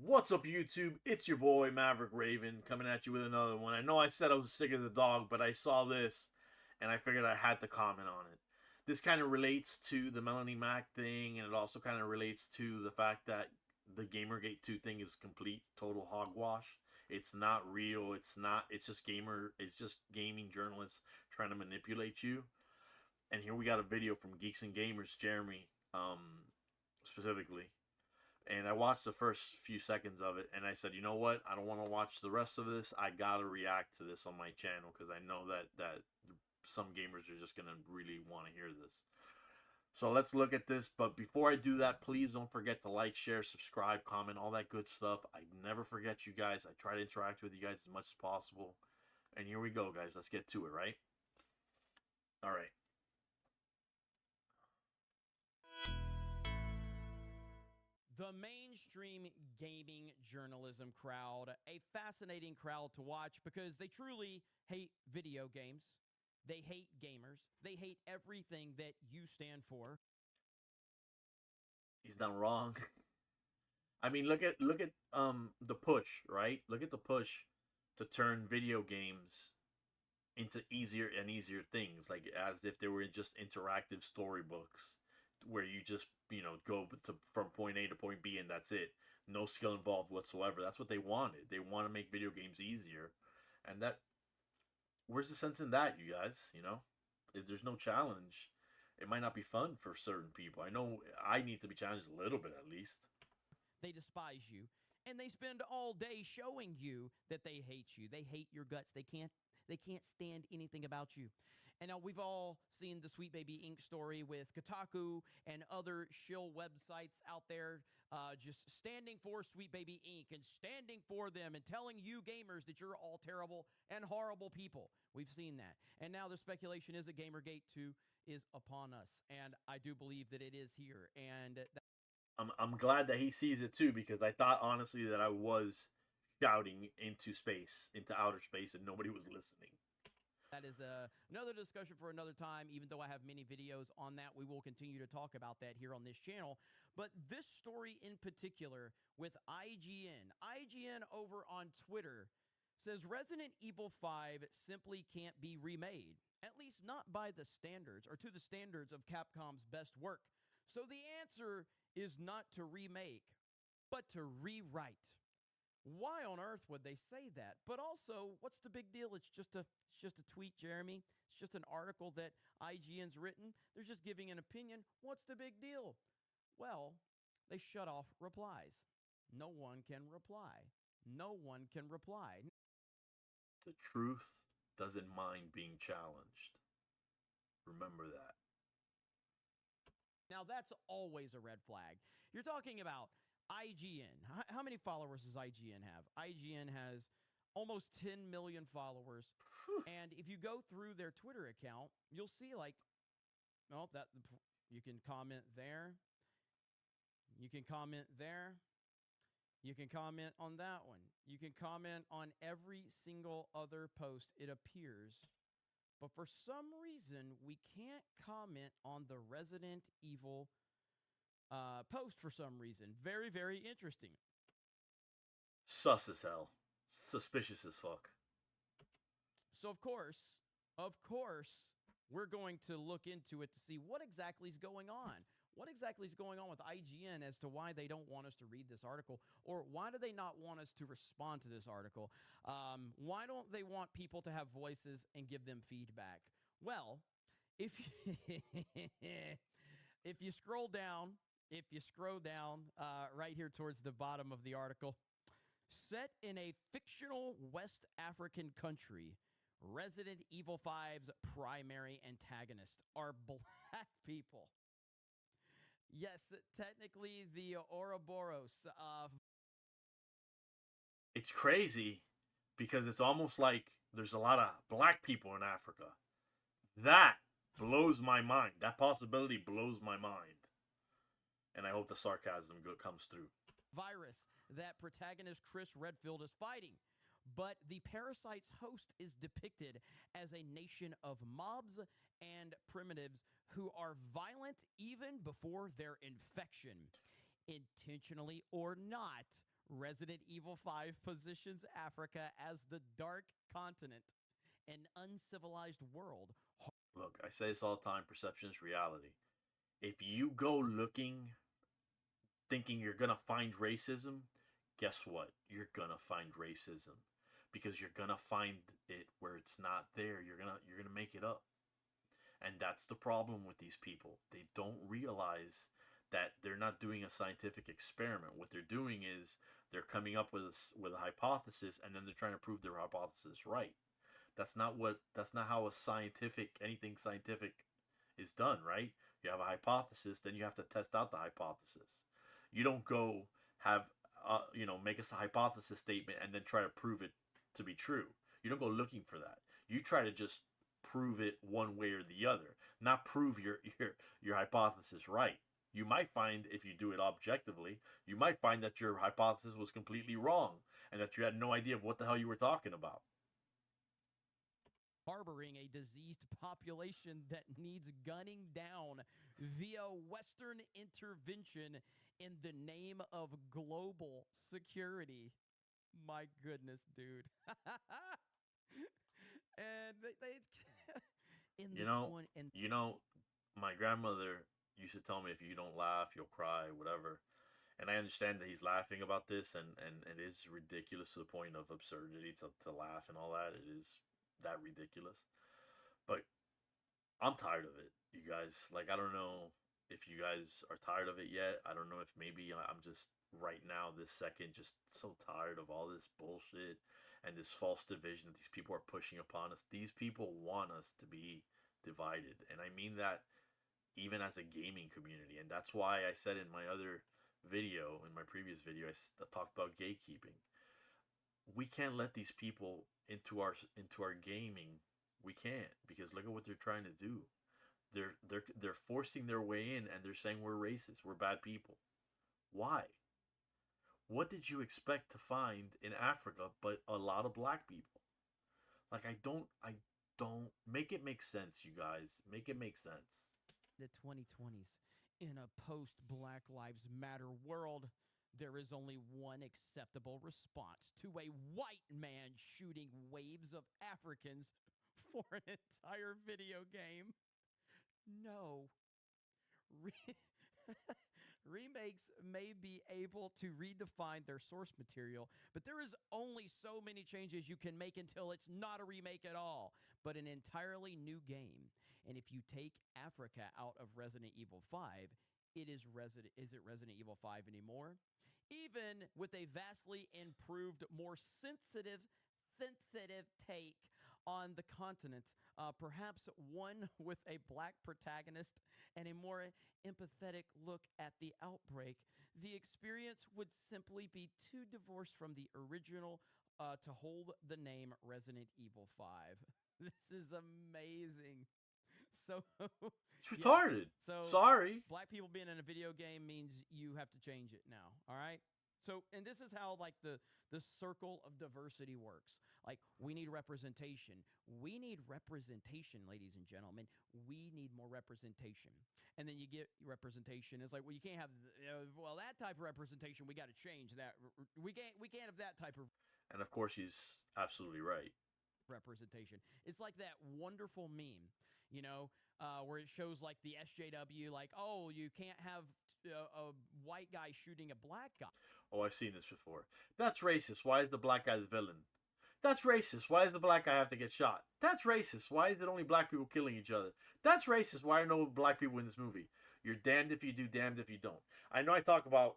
What's up, YouTube? It's your boy Maverick Raven coming at you with another one. I know I said I was sick of the dog, but I saw this and I figured I had to comment on it. This kind of relates to the Melanie Mac thing, and it also kind of relates to the fact that the Gamergate 2 thing is complete, total hogwash. It's not real. It's just gaming journalists trying to manipulate you. And here we got a video from Geeks and Gamers, Jeremy, specifically, and I watched the first few seconds of it, and I said, you know what? I don't want to watch the rest of this. I gotta react to this on my channel because I know that some gamers are just gonna really want to hear this. So let's look at this. But before I do that, please don't forget to like, share, subscribe, comment, all that good stuff. I never forget you guys. I try to interact with you guys as much as possible. And here we go, guys. Let's get to it, right? All right. The mainstream gaming journalism crowd, a fascinating crowd to watch because they truly hate video games. They hate gamers. They hate everything that you stand for. He's not wrong. I mean, look at the push, right? Look at the push to turn video games into easier and easier things, like as if they were just interactive storybooks where you just go to from point A to point B and that's it. No skill involved whatsoever. That's what they wanted. They want to make video games easier, and that where's the sense in that, you guys? If there's no challenge, it might not be fun for certain people. I know I need to be challenged a little bit at least. They despise you, and they spend all day showing you that they hate you. They hate your guts. They can't stand anything about you. And now we've all seen the Sweet Baby Inc. story with Kotaku and other shill websites out there just standing for Sweet Baby Inc. and standing for them and telling you gamers that you're all terrible and horrible people. We've seen that. And now the speculation is that Gamergate 2 is upon us. And I do believe that it is here. And I'm glad that he sees it too, because I thought honestly that I was shouting into space, into outer space, and nobody was listening. that is another discussion for another time. Even though I have many videos on that, we will continue to talk about that here on this channel. But this story in particular with IGN over on Twitter says Resident Evil 5 simply can't be remade, at least not by the standards or to the standards of Capcom's best work. So the answer is not to remake, but to rewrite. Why on earth would they say that? But also, what's the big deal? It's just a tweet, Jeremy. It's just an article that IGN's written. They're just giving an opinion. What's the big deal? Well, they shut off replies. No one can reply. No one can reply. The truth doesn't mind being challenged. Remember that. Now, that's always a red flag. You're talking about IGN. How many followers does IGN have? IGN has almost 10 million followers. And if you go through their Twitter account, you'll see that you can comment there. You can comment there. You can comment on that one. You can comment on every single other post, it appears. But for some reason, we can't comment on the Resident Evil post for some reason. Very, very interesting. Sus as hell. Suspicious as fuck. So, of course, we're going to look into it to see what exactly is going on. What exactly is going on with IGN as to why they don't want us to read this article, or why do they not want us to respond to this article? Why don't they want people to have voices and give them feedback? Well, if you scroll down, right here towards the bottom of the article, set in a fictional West African country, Resident Evil 5's primary antagonist are black people. Yes, technically the Ouroboros. It's crazy because it's almost like there's a lot of black people in Africa. That blows my mind. That possibility blows my mind. And I hope the sarcasm comes through. Virus that protagonist Chris Redfield is fighting. But the parasite's host is depicted as a nation of mobs and primitives who are violent even before their infection. Intentionally or not, Resident Evil 5 positions Africa as the dark continent, an uncivilized world. Look, I say this all the time, perception is reality. If you go looking thinking you're gonna find racism, guess what? You're gonna find racism because you're gonna find it where it's not there. You're gonna make it up, and that's the problem with these people. They don't realize that they're not doing a scientific experiment. What they're doing is they're coming up with a hypothesis, and then they're trying to prove their hypothesis right. That's not how a scientific anything scientific is done, right? You have a hypothesis, then you have to test out the hypothesis. You don't go have make a hypothesis statement and then try to prove it to be true. You don't go looking for that. You try to just prove it one way or the other, not prove your hypothesis right. You might find, if you do it objectively, you might find that your hypothesis was completely wrong and that you had no idea of what the hell you were talking about. Harboring a diseased population that needs gunning down via Western intervention in the name of global security. My goodness, dude. And they in the You know, 20 and you know, my grandmother used to tell me if you don't laugh, you'll cry, whatever. And I understand that he's laughing about this, and it is ridiculous to the point of absurdity to laugh and all that. It is that ridiculous. But I'm tired of it, you guys. Like, I don't know if you guys are tired of it yet. I don't know if maybe I'm just right now, this second, just so tired of all this bullshit and this false division that these people are pushing upon us. These people want us to be divided. And I mean that even as a gaming community. And that's why I said in my other video, in my previous video, I talked about gatekeeping. We can't let these people into our gaming. We can't, because look at what they're trying to do. They're forcing their way in, and they're saying we're racist, we're bad people. Why? What did you expect to find in Africa but a lot of black people? Like, I don't make it make sense, you guys. Make it make sense. the 2020s, in a post Black Lives Matter world, there is only one acceptable response to a white man shooting waves of Africans for an entire video game. No. Re- Remakes may be able to redefine their source material, but there is only so many changes you can make until it's not a remake at all, but an entirely new game. And if you take Africa out of Resident Evil 5, is it Resident Evil 5 anymore? Even with a vastly improved, more sensitive take on the continent, perhaps one with a black protagonist and a more empathetic look at the outbreak, the experience would simply be too divorced from the original to hold the name Resident Evil 5. This is amazing. So, It's yeah. retarded. So, Sorry. black people being in a video game means you have to change it now. All right. So, and this is how like the circle of diversity works. Like, we need representation. We need representation, ladies and gentlemen. We need more representation. And then you get representation. It's like, well, you can't have well, that type of representation. We got to change that. We can't have that type of And of course, he's absolutely right. representation. It's like that wonderful meme, where it shows like the SJW, like, oh, you can't have a white guy shooting a black guy. Oh, I've seen this before. That's racist. Why is the black guy the villain? That's racist. Why does the black guy have to get shot? That's racist. Why is it only black people killing each other? That's racist. Why are no black people in this movie? You're damned if you do, damned if you don't. I know I talk about,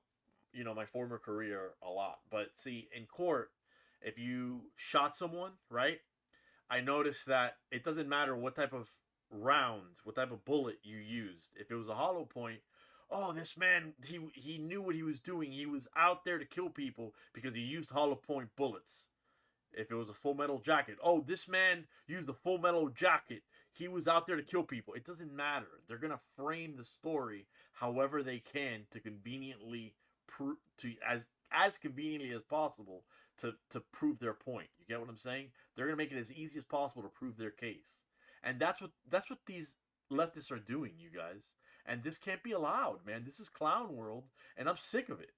my former career a lot, but see, in court, if you shot someone, right? I noticed that it doesn't matter what type of round, what type of bullet you used. If it was a hollow point, oh, this man, he knew what he was doing. He was out there to kill people because he used hollow point bullets. If it was a full metal jacket, oh, this man used the full metal jacket. He was out there to kill people. It doesn't matter. They're gonna frame the story however they can to conveniently as conveniently as possible to prove their point. You get what I'm saying? They're gonna make it as easy as possible to prove their case, and that's what these leftists are doing, you guys. And this can't be allowed, man. This is clown world, and I'm sick of it.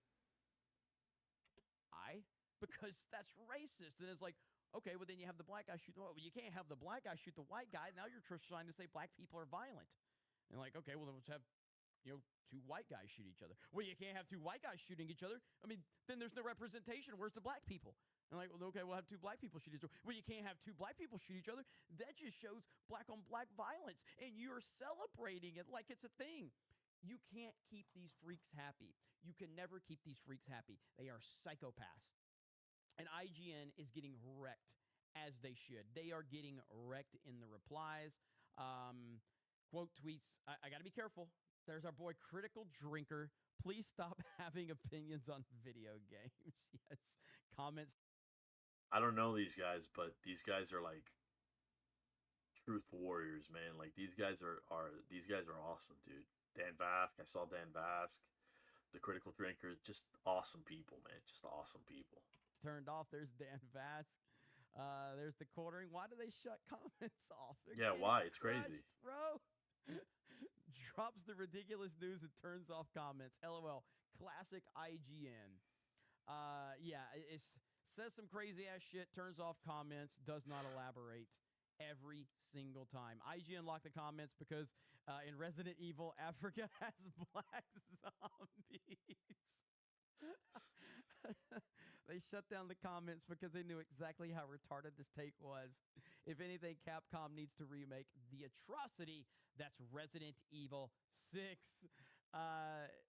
because that's racist. And it's like, okay, well then you have the black guy shoot well, you can't have the black guy shoot the white guy. Now you're trying to say black people are violent. And like, okay, well then let's have two white guys shoot each other. Well, you can't have two white guys shooting each other. I mean, then there's no representation. Where's the black people? And like, well, okay, we'll have two black people shoot each other. Well, you can't have two black people shoot each other. That just shows black on black violence, and you're celebrating it like it's a thing. You can't keep these freaks happy. You can never keep these freaks happy. They are psychopaths. And IGN is getting wrecked, as they should. They are getting wrecked in the replies. Quote tweets, I got to be careful. There's our boy Critical Drinker. Please stop having opinions on video games. Yes. Comments. I don't know these guys, but these guys are like truth warriors, man. Like these guys are awesome, dude. Dan Vask, I saw Dan Vask, the Critical Drinker, just awesome people, man. Just awesome people. Turned off. There's Dan Vask. There's the quartering. Why do they shut comments off? Yeah, why? It's crazy, bro. Drops the ridiculous news and turns off comments. LOL. Classic IGN. Yeah, it says some crazy ass shit, turns off comments, does not elaborate every single time. IGN locked the comments because in Resident Evil, Africa has black zombies. They shut down the comments because they knew exactly how retarded this take was. If anything, Capcom needs to remake the atrocity that's Resident Evil 6.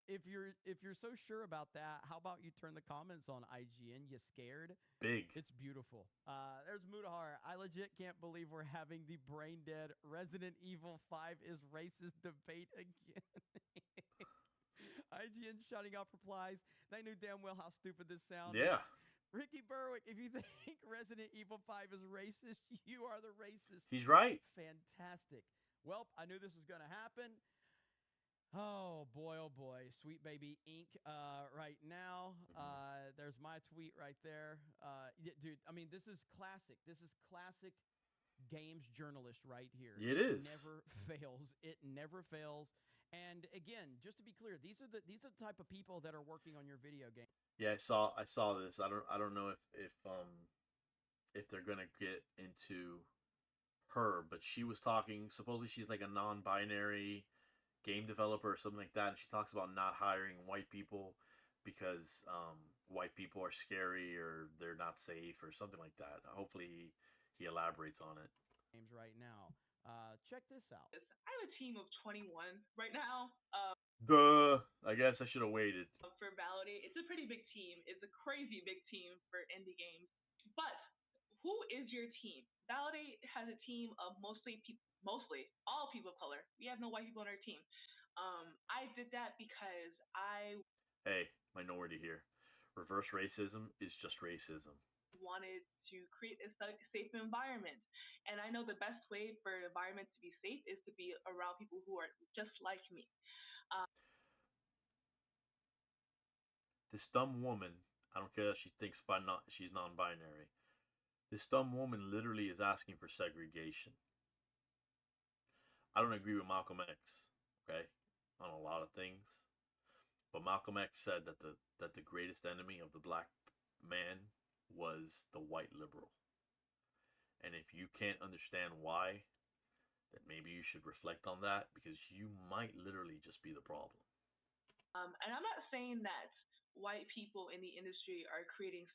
If you're so sure about that, how about you turn the comments on IGN? You scared? Big. It's beautiful. There's Mudahar. I legit can't believe we're having the brain dead Resident Evil 5 is racist debate again. IGN shutting off replies. They knew damn well how stupid this sounded. Yeah. Ricky Berwick, if you think Resident Evil 5 is racist, you are the racist. He's right. Fantastic. Well, I knew this was going to happen. Oh boy, Sweet Baby Inc. Right now, there's my tweet right there. Yeah, dude, I mean, this is classic. This is classic games journalist right here. It is. Never fails. It never fails. And again, just to be clear, these are the type of people that are working on your video game. Yeah, I saw this. I don't know if they're gonna get into her, but she was talking. Supposedly, she's like a non-binary game developer or something like that, and she talks about not hiring white people because white people are scary or they're not safe or something like that. Hopefully, he elaborates on it. Games right now. Check this out. I have a team of 21 right now. Duh. I guess I should have waited. For Validate, it's a pretty big team. It's a crazy big team for indie games. But who is your team? Validate has a team of mostly all people of color. We have no white people on our team. I did that because Hey, minority here. Reverse racism is just racism. Wanted to create a safe environment. And I know the best way for an environment to be safe is to be around people who are just like me. This dumb woman, I don't care if she thinks she's non-binary. This dumb woman literally is asking for segregation. I don't agree with Malcolm X, okay, on a lot of things. But Malcolm X said that the greatest enemy of the black man was the white liberal. And if you can't understand why, then maybe you should reflect on that, because you might literally just be the problem. And I'm not saying that white people in the industry are creating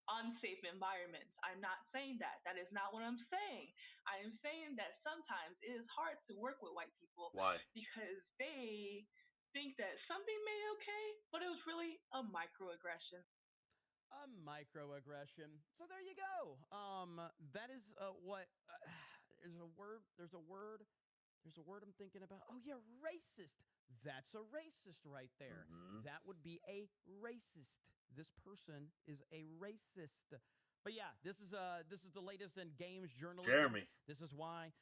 unsafe environments. I'm not saying that. That is not what I'm saying. I am saying that sometimes it is hard to work with white people. Why? Because they think that something may be okay, but it was really a microaggression. A microaggression. So there you go. That is what there's a word I'm thinking about. Oh yeah, racist. That's a racist right there. Mm-hmm. That would be a racist. This person is a racist. But yeah, this is the latest in games journalism. Jeremy. This is why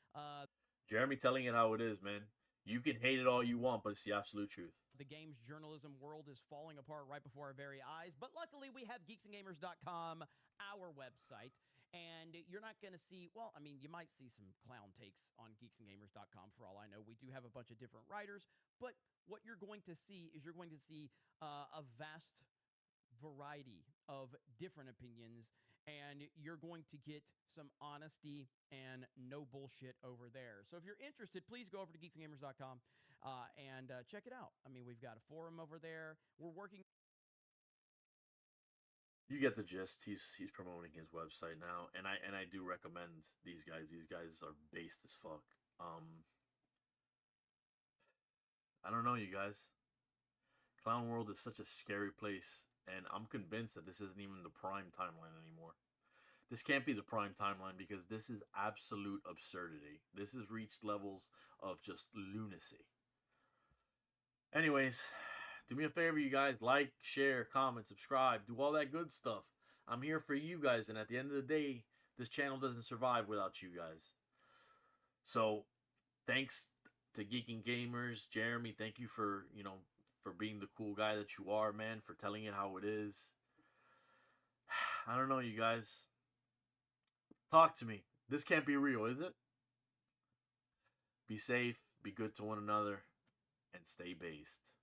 Jeremy telling it how it is, man. You can hate it all you want, but it's the absolute truth. The games journalism world is falling apart right before our very eyes. But luckily, we have geeksandgamers.com, our website. And you're not going to see, well, I mean, you might see some clown takes on geeksandgamers.com for all I know. We do have a bunch of different writers. But what you're going to see is a vast variety of different opinions, and you're going to get some honesty and no bullshit over there. So if you're interested, please go over to geeksandgamers.com and check it out. I mean, we've got a forum over there. We're working. You get the gist. He's promoting his website now, and I do recommend these guys. These guys are based as fuck. I don't know, you guys. Clown World is such a scary place, and I'm convinced that this isn't even the prime timeline anymore. This can't be the prime timeline because this is absolute absurdity. This has reached levels of just lunacy. Anyways, do me a favor, you guys. Like, share, comment, subscribe. Do all that good stuff. I'm here for you guys, and at the end of the day, this channel doesn't survive without you guys. So, thanks to Geeking Gamers. Jeremy, thank you for, for being the cool guy that you are, man, for telling it how it is. I don't know, you guys. Talk to me. This can't be real, is it? Be safe, be good to one another, and stay based.